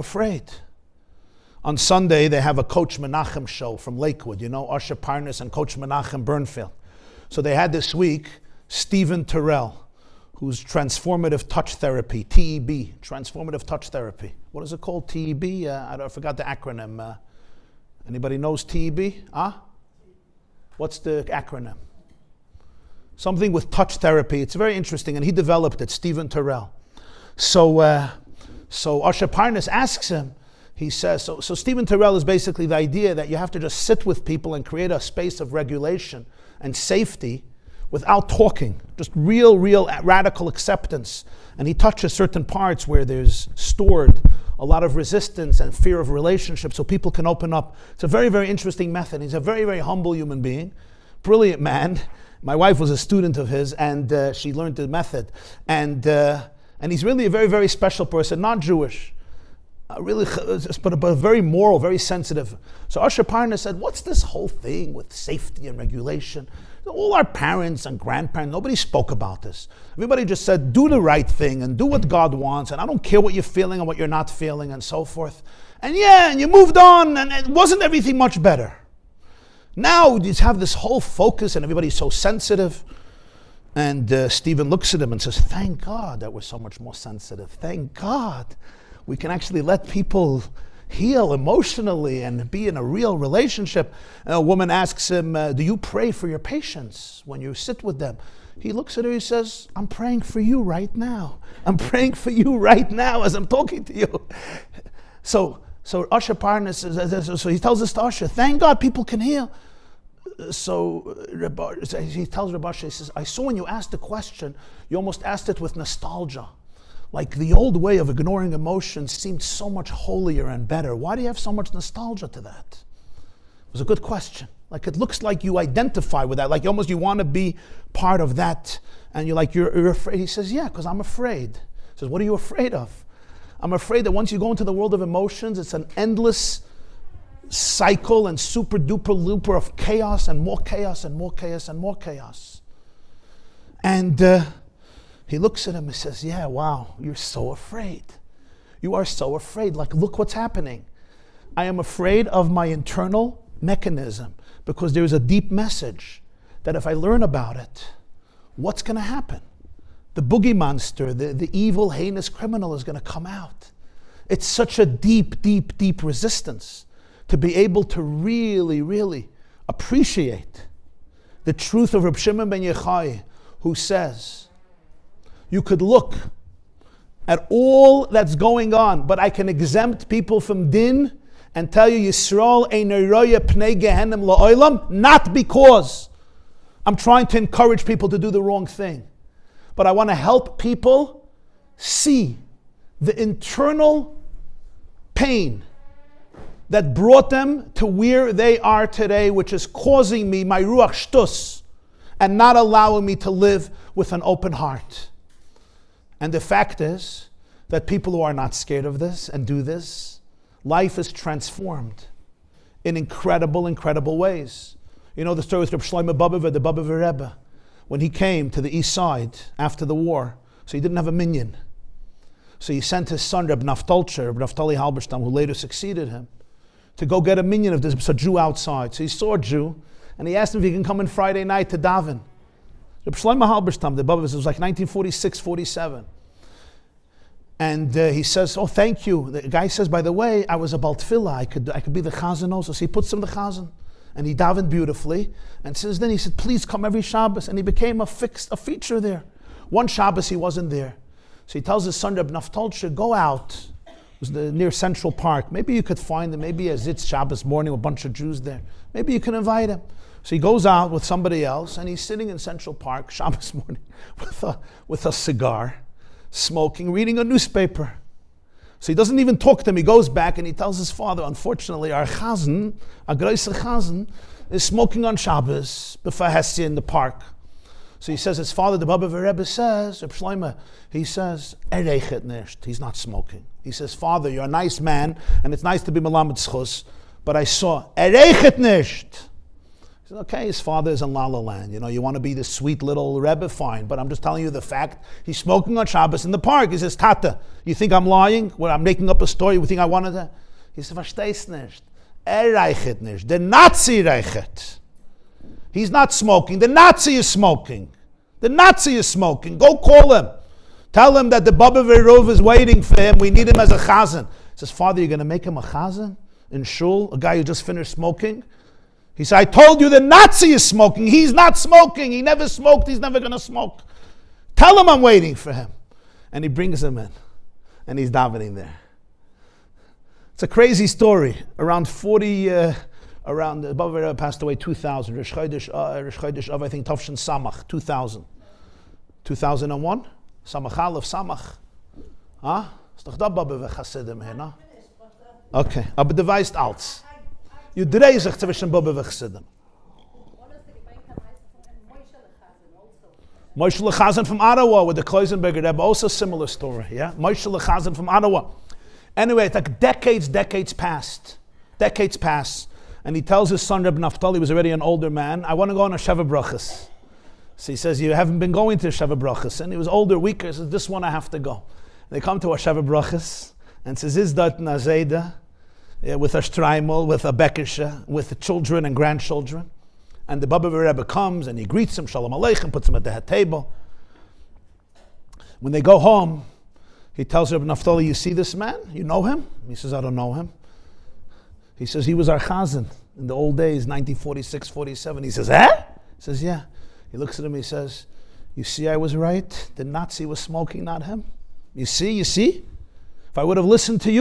afraid. On Sunday, they have a Coach Menachem show from Lakewood. You know, Usher Parnas and Coach Menachem Bernfield. So they had this week Stephen Terrell, who's transformative touch therapy, TEB, transformative touch therapy. What is it called, TEB? I forgot the acronym. Anybody knows TEB? What's the acronym? Something with touch therapy. It's very interesting, and he developed it, Stephen Terrell. So Usher Parnas asks him, he says, so Stephen Terrell is basically the idea that you have to just sit with people and create a space of regulation and safety without talking, just real radical acceptance. And he touches certain parts where there's stored a lot of resistance and fear of relationships so people can open up. It's a very, very interesting method. He's a very, very humble human being, brilliant man. My wife was a student of his, and she learned the method. And he's really a very, very special person, not Jewish. But very moral, very sensitive. So Usher Parnas said, what's this whole thing with safety and regulation? All our parents and grandparents, nobody spoke about this. Everybody just said, do the right thing and do what God wants, and I don't care what you're feeling and what you're not feeling and so forth. And you moved on, and it wasn't everything much better. Now you have this whole focus and everybody's so sensitive. And Stephen looks at him and says, thank God that we're so much more sensitive. Thank God we can actually let people heal emotionally and be in a real relationship. And a woman asks him, do you pray for your patients when you sit with them? He looks at her, he says, I'm praying for you right now. I'm praying for you right now as I'm talking to you. So Usher Parnas, so he tells this to Usher, thank God people can heal. So he tells Rabbi, he says, I saw when you asked the question, you almost asked it with nostalgia. Like the old way of ignoring emotions seemed so much holier and better. Why do you have so much nostalgia to that? It was a good question. Like it looks like you identify with that. Like almost you want to be part of that. And you're afraid. He says, yeah, because I'm afraid. He says, what are you afraid of? I'm afraid that once you go into the world of emotions, it's an endless cycle and super duper looper of chaos and more chaos and more chaos and more chaos. And he looks at him and says, yeah, wow, you're so afraid. You are so afraid. Like, look what's happening. I am afraid of my internal mechanism because there's a deep message that if I learn about it, what's going to happen? The boogie monster, the evil, heinous criminal is going to come out. It's such a deep, deep, deep resistance to be able to really, really appreciate the truth of Reb Shimon ben Yochai, who says, you could look at all that's going on, but I can exempt people from din and tell you Yisrael ein roya pnei gehenim la'olam, not because I'm trying to encourage people to do the wrong thing, but I want to help people see the internal pain that brought them to where they are today, which is causing me my ruach shtus and not allowing me to live with an open heart. And the fact is that people who are not scared of this and do this, life is transformed in incredible, incredible ways. You know the story with Reb Shlomo Babova, the Babova Rebbe, when he came to the east side after the war, so he didn't have a minyan. So he sent his son, Reb Naftali Halberstam, who later succeeded him, to go get a minyan of this a Jew outside. So he saw a Jew, and he asked him if he can come in Friday night to daven. Reb Shlomo Halberstam, the Babova, it was like 1946, 47. And he says, oh, thank you. The guy says, by the way, I was a Bal Tefillah. I could be the Chazan also. So he puts him the Chazan. And he davened beautifully. And since then he said, please come every Shabbos. And he became a feature there. One Shabbos he wasn't there. So he tells his son, Reb Naftali, go out. It was near Central Park. Maybe you could find him. Maybe as it's Shabbos morning, a bunch of Jews there. Maybe you can invite him. So he goes out with somebody else, and he's sitting in Central Park, Shabbos morning, with a cigar, smoking, reading a newspaper. So he doesn't even talk to him. He goes back and he tells his father, unfortunately, our chazan, our großer chazan, is smoking on Shabbos before Hessia in the park. So he says, his father, the Babova Rebbe says, Reb Shlomo, he says, reichet nicht. He's not smoking. He says, Father, you're a nice man, and it's nice to be melamed zchus, but I saw, reichet nicht. says, okay, his father is in La La Land. You want to be the sweet little Rebbe, fine. But I'm just telling you the fact. He's smoking on Shabbos in the park. He says, Tata, you think I'm lying? Well, I'm making up a story. You think I wanted to? He says, verstehst nicht. Reichet nicht. The Nazi reichet. He's not smoking. The Nazi is smoking. The Nazi is smoking. Go call him. Tell him that the Baba Verov is waiting for him. We need him as a chazan. He says, Father, you're going to make him a chazan in shul? A guy who just finished smoking? He said, I told you the Nazi is smoking. He's not smoking. He never smoked. He's never going to smoke. Tell him I'm waiting for him. And he brings him in. And he's davening there. It's a crazy story. Around the Baba Verov passed away 2000. Rosh Chodesh Av, I think, Tavshin Samach, 2000. 2001? Samach Aleph, Samach. Huh? Ist doch da Baba Chassidim hier, no? Okay. Aber du weißt alles. You dreh sich zwischen Baba und Chassidim. Moshe Lechazan from Ottawa with the Kloisenberger Rebbe, also similar story, yeah? Moshe Lechazan from Ottawa. Anyway, it's like decades passed. Decades passed. And he tells his son, Reb Naftali, he was already an older man, I want to go on a Sheva Brachas. So he says, you haven't been going to Sheva Brachas. And he was older, weaker, he says, this one I have to go. And they come to a Sheva Brachas, and says, is that Nazeda? With a Streimel, with a Bekisha, with the children and grandchildren. And the Baba Rebbe comes and he greets him, Shalom Aleichem, puts him at the head table. When they go home, he tells Rebbe Naftali, you see this man? You know him? He says, I don't know him. He says, he was our chazan in the old days, 1946, 47. He says, eh? He says, yeah. He looks at him, he says, you see I was right? The Nazi was smoking, not him. You see? If I would have listened to you,